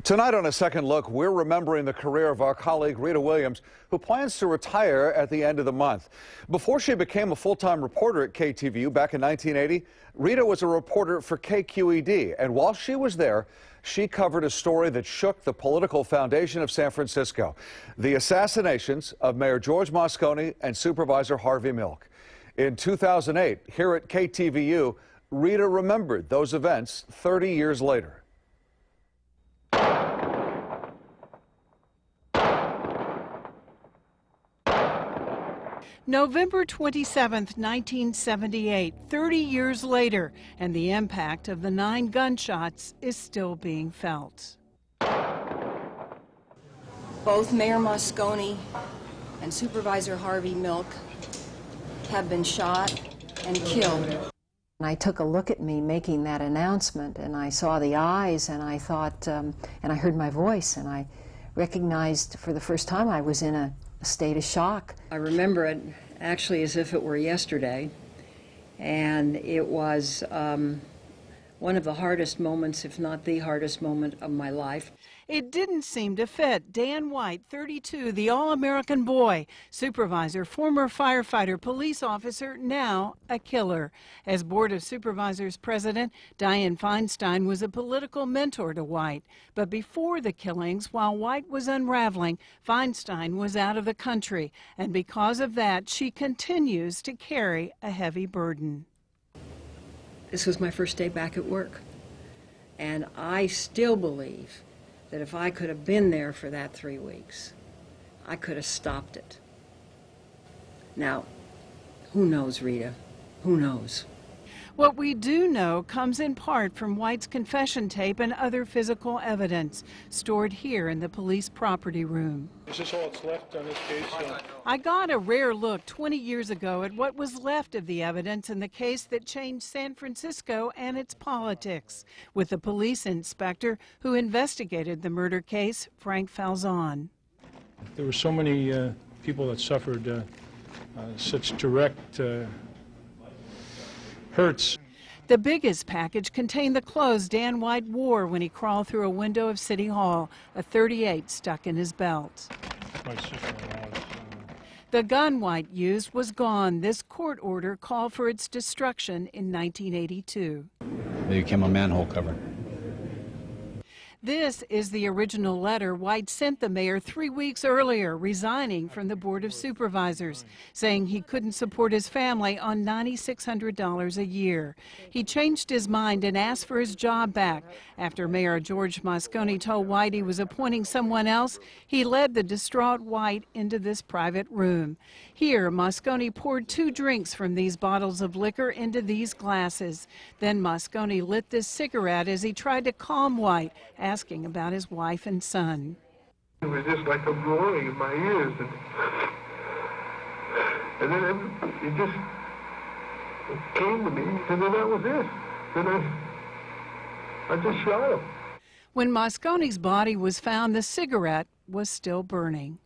Tonight on A Second Look, we're remembering the career of our colleague Rita Williams, who plans to retire at the end of the month. Before she became a full-time reporter at KTVU back in 1980, Rita was a reporter for KQED, and while she was there, she covered a story that shook the political foundation of San Francisco, the assassinations of Mayor George Moscone and Supervisor Harvey Milk. In 2008, here at KTVU, Rita remembered those events 30 years later. November 27, 1978, 30 years later, and the impact of the 9 gunshots is still being felt. Both Mayor Moscone and Supervisor Harvey Milk have been shot and killed. I took a look at me making that announcement, and I saw the eyes, and I thought, and I heard my voice, and I recognized for the first time I was in a state of shock. I remember it actually as if it were yesterday, and it was one of the hardest moments, if not the hardest moment of my life. It didn't seem to fit. Dan White, 32, the all-American boy, supervisor, former firefighter, police officer, now a killer. As Board of Supervisors president, Dianne Feinstein was a political mentor to White. But before the killings, while White was unraveling, Feinstein was out of the country. And because of that, she continues to carry a heavy burden. This was my first day back at work, and I still believe that if I could have been there for that 3 weeks, I could have stopped it. Now, who knows, Rita? Who knows? What we do know comes in part from White's confession tape and other physical evidence stored here in the police property room. Is this all that's left on this case? I got a rare look 20 years ago at what was left of the evidence in the case that changed San Francisco and its politics, with the police inspector who investigated the murder case, Frank Falzon. There were so many people that suffered such direct hurts. The biggest package contained the clothes Dan White wore when he crawled through a window of City Hall, a .38 stuck in his belt. My sister-in-law's. The gun White used was gone. This court order called for its destruction in 1982. It became a manhole cover. This is the original letter White sent the mayor 3 weeks earlier, resigning from the Board of Supervisors, saying he couldn't support his family on $9,600 a year. He changed his mind and asked for his job back. After Mayor George Moscone told White he was appointing someone else, he led the distraught White into this private room. Here, Moscone poured 2 drinks from these bottles of liquor into these glasses. Then Moscone lit this cigarette as he tried to calm White, asking about his wife and son. It was just like a roaring in my ears, and then it just came to me, and then that was it. Then I just shot him. When Moscone's body was found, the cigarette was still burning.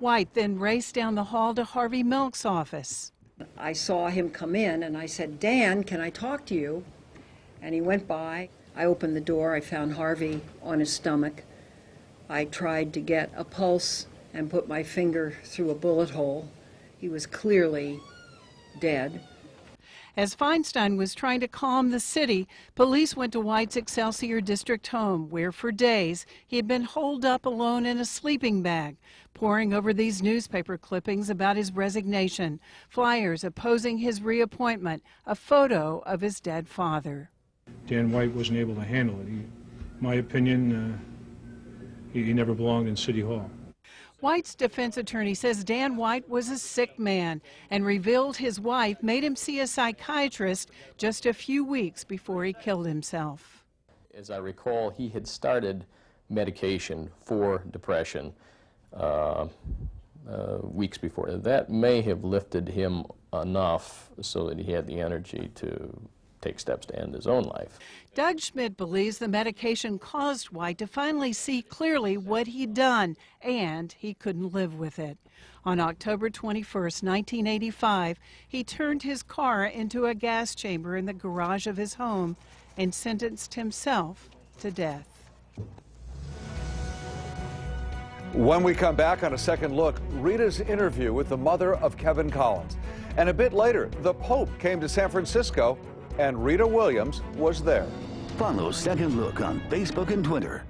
White then raced down the hall to Harvey Milk's office. I saw him come in, and I said, "Dan, can I talk to you?" And he went by. I opened the door. I found Harvey on his stomach. I tried to get a pulse and put my finger through a bullet hole. He was clearly dead. As Feinstein was trying to calm the city, police went to White's Excelsior District home, where for days he had been holed up alone in a sleeping bag, poring over these newspaper clippings about his resignation, flyers opposing his reappointment, a photo of his dead father. Dan White wasn't able to handle it. In my opinion, he never belonged in City Hall. White's defense attorney says Dan White was a sick man and revealed his wife made him see a psychiatrist just a few weeks before he killed himself. As I recall, he had started medication for depression weeks before. That may have lifted him enough so that he had the energy to take steps to end his own life. Doug Schmidt believes the medication caused White to finally see clearly what he'd done, and he couldn't live with it. On October 21st, 1985, he turned his car into a gas chamber in the garage of his home and sentenced himself to death. When we come back on a second look, Rita's interview with the mother of Kevin Collins. And a bit later, the Pope came to San Francisco, and Rita Williams was there. Follow Second Look on Facebook and Twitter.